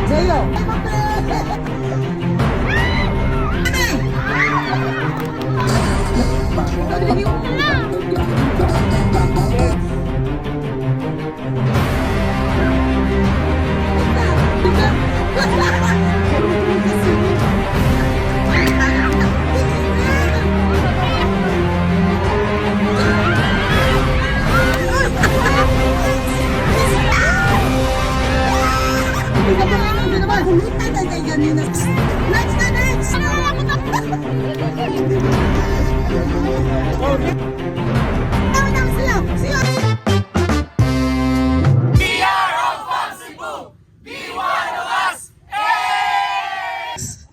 Jeyo.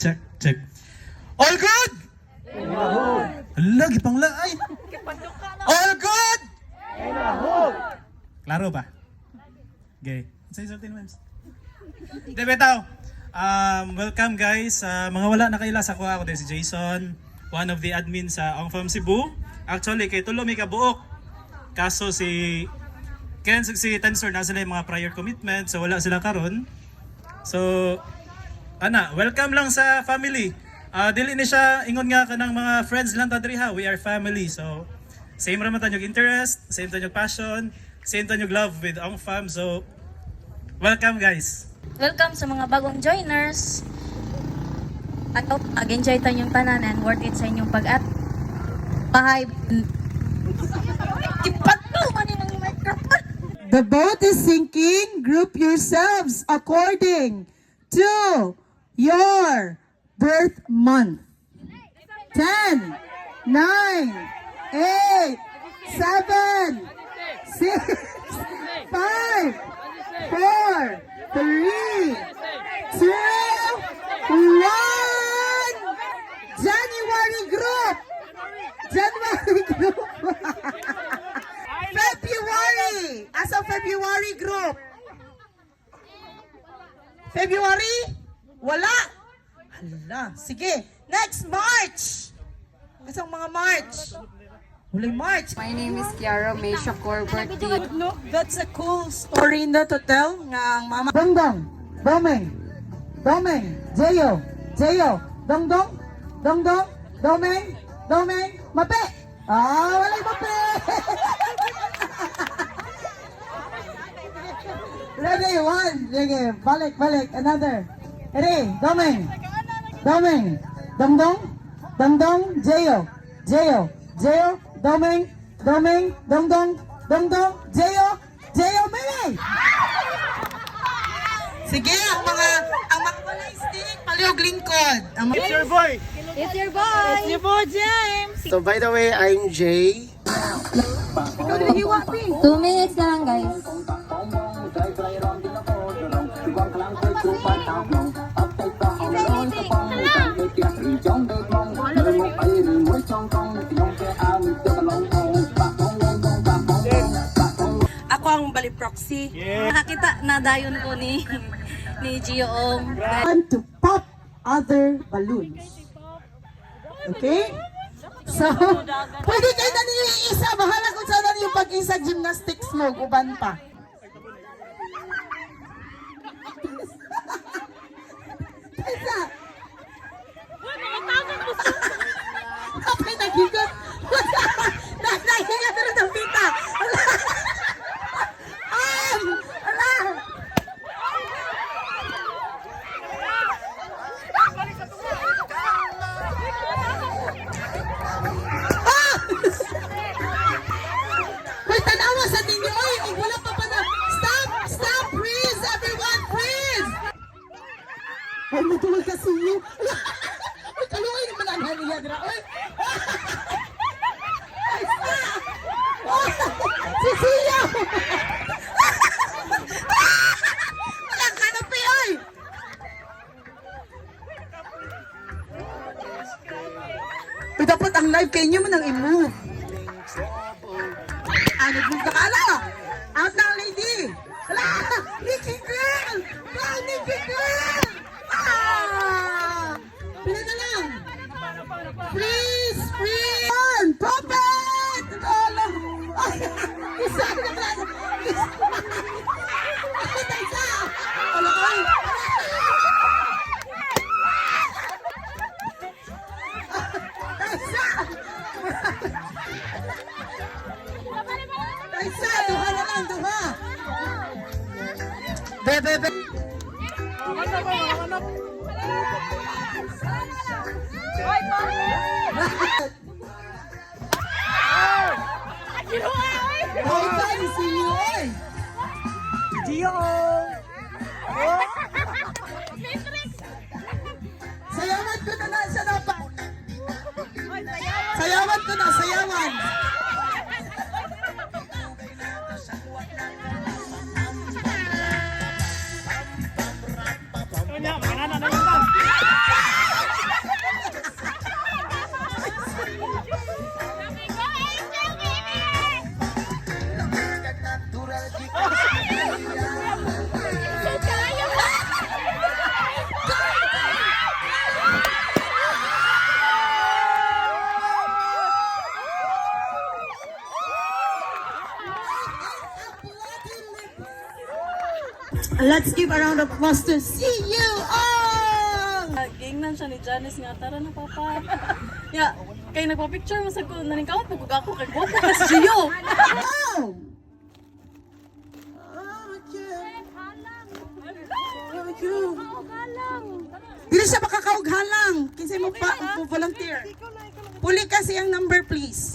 Check, check. All good? Lagi pang ay. All good? Klaro ba? Okay. Say something, Mams. Debe tao. Welcome guys. Mga wala na kaila sa kuha ako din si Jason, one of the admin sa Ongfam Cebu. Actually kay tulo may kabuok. Kaso si Ken si Tensor na sila yung mga prior commitment, so wala sila karon. So welcome lang sa family. Dili ni siya ingon nga kanang mga friends lang ta diri ha. We are family. So same ra man tanyog interest, same tanyog passion, same tanyog love with Ongfam. So welcome guys. Welcome sa mga bagong joiners. I hope mag-enjoy tayong tanan and worth it sa inyong pag-at. Bye. Ipatlo man yung microphone. The boat is sinking. Group yourselves according to your birth month. 10, 9, 8, 7, 6, 5, 4, 3, 2, 1. January group. January group. February. As of February group. February? Wala. Hala. Sige. Next, March. Kasang mga March? Huling March. My name is Kiara May Shakur birthday. No, that's a cool story na to tell nga ang mama. Dongdong, Domeng, Domeng, Jeyo, Jeyo, Dongdong, Dongdong, Domeng, Domeng, Mape. Wala yung Mape. Ready, one. Sige, balik, balik, another. Ready, Domeng, Domeng, Dongdong, Dongdong, Jeyo, Jeyo, Jeyo, Domeng, Domeng, Dongdong, Dongdong, Jeyo, Jeyo, Meme! Sige, ang mga walay stick, paliog lingkod. It's your boy! It's your boy. It's your boy, James! So by the way, I'm Jay. Ikaw na hiwa, Pi. 2 minutes na lang guys. Ako ang Bali Proxy. Nakakita na dayon ko ni Gio Ong. Time to pop other balloons. Okay? So, pwede kayo na niyo isa. Bahala kung saan na yung pag-isa gymnastics mo. Uban pa. Isa. Kapay nagigot. Nagigot na rin ang pita. Ala! Hoy, tanawa sa ninyo. Oy, wala pa pa na. Stop! Stop! Freeze! Everyone, freeze! Ay, matuwag ka siyo. Ay, kaluoy naman ang haniya. Oy! Ay, stop! Oh, si Siyo! Walang kanopi, oy! Uy, dapat ang live kayo mo nang i-move. Nag-move ka ka, ala! Out na, lady! Ala! Nikki girl! Wow, Nikki girl! Pila na lang! Freeze! Freeze! Puppet! Ala! Ay! Isa na lang! Isa! Isa! Ala! Ay! Isa, duha na lang, duha. Be. Hoy, guys, si you, oy. Sayawan ko na siya dapat. Sayawan ko na, sayawan. Let's give a round of applause to see you all! Gingnan siya ni Janice nga, tara na papa. Ya, kay nagpa-picture mo sa ko, naningkawat mo kung ako, kay guwapo ka si Gio. Oh! Dili siya makakaughalang. Kasi mo pa volunteer. Puli kasi ang number, please.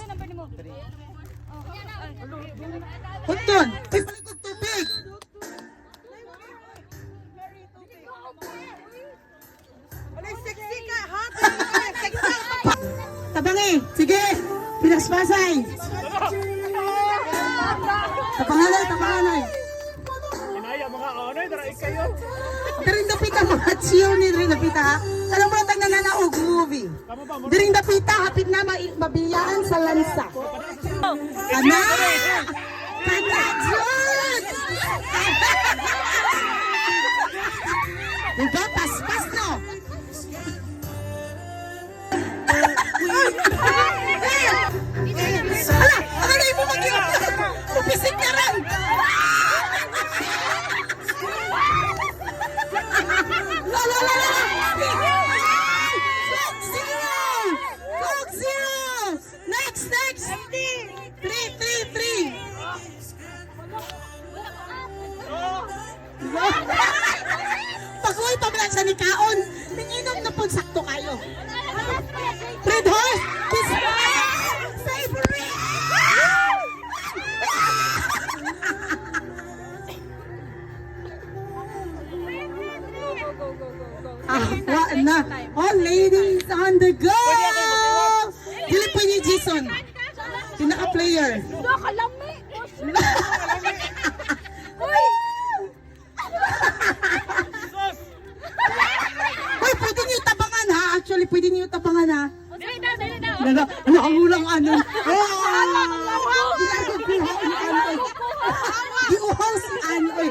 Hutton. Uy, palikod tubig. Tabangi. Sige. Pinaspasay. Tabanganay. Diring dapita mga chiyo ni Diring dapita ha. Alam mo tag nananaog movie. Diring dapita hapit na mabiyaan sa lansa. Ana! Pagkajud! Diba? Paspas no? Ala! Ano na mo mag-iwan? Upisik na rin! Coke zero! Next! 3! Pag-uwi pa lang sa nikaon, nanginom na po sakto kayo. Red Horse! Kiss favorite! Na. All ladies on the go! Dili po ni Jason. Pinaka-player. Hoy, pwede niyo tabangan ha. Actually, pwede niyo tabangan ha. Wala ang ulang ano. Di uhaw si Anoy.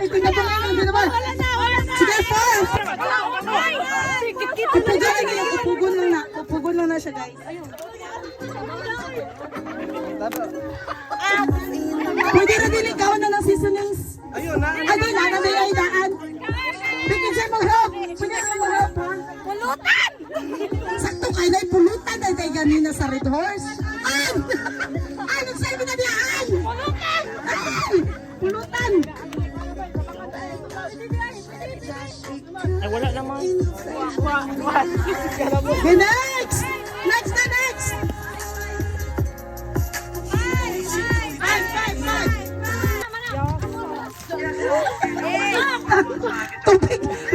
Ay, tingnan naman. Sige, first. Upugon lang na siya, guys. Pwede na din ikaw na ng seasonings. Ayun, ay daan. Bigyan siya mag-help. Pwede na mag-help, ha? Pulutan! Sakto kayo na pulutan. Ay, tayo ganina sa Red Horse. Ano sa'yo na diyan? Pulutan! Pulutan! Ay, wala naman. Okay, next! Next!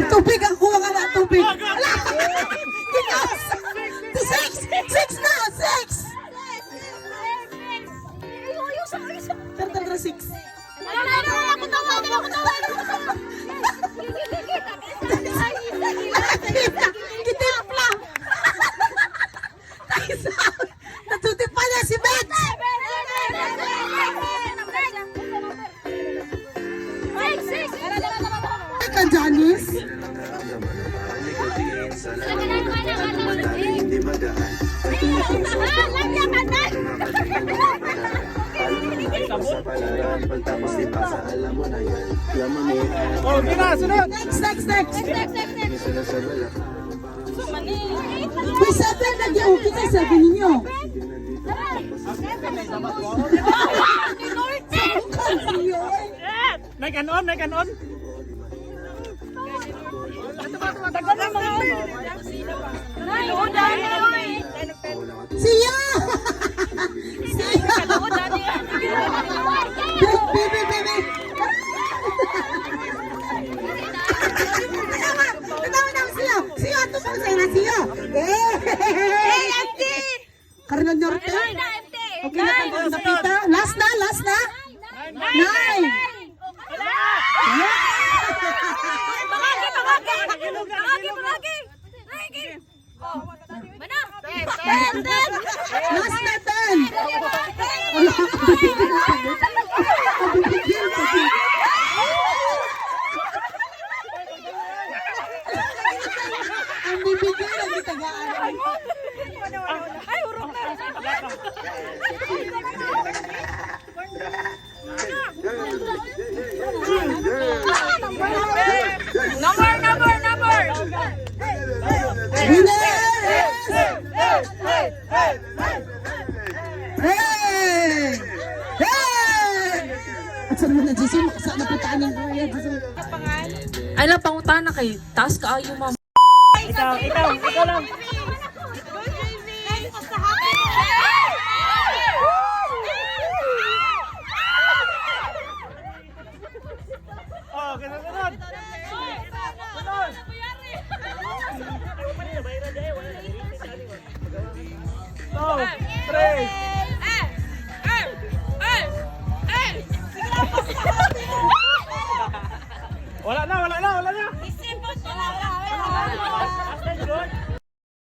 Tubig ang kuha ka na, tubig. Ala! Ginos! 6 na! 6! Tara, 6. Kitipla! Natutip pa niya si Beth! Ka, Janice? Hindi magaan. Oh, Gina, sunod! Next. Uy, 7 lagi. Okay kayo, 7 ninyo. May kanon. Siya! Baby. Tatawa siya. Siya, tumang sa'yo na siya. Karena norte. Okay na kayo napita. Last na. 9. Last na 10. Wala ang bibigyan ng itagaan. Winner is... Hey! At saan mo na, Jason? Saan napuntaan yung buhay, Jason? Ay lang, pangutan na kay taas ka ayo, ma'am. Ikaw lang.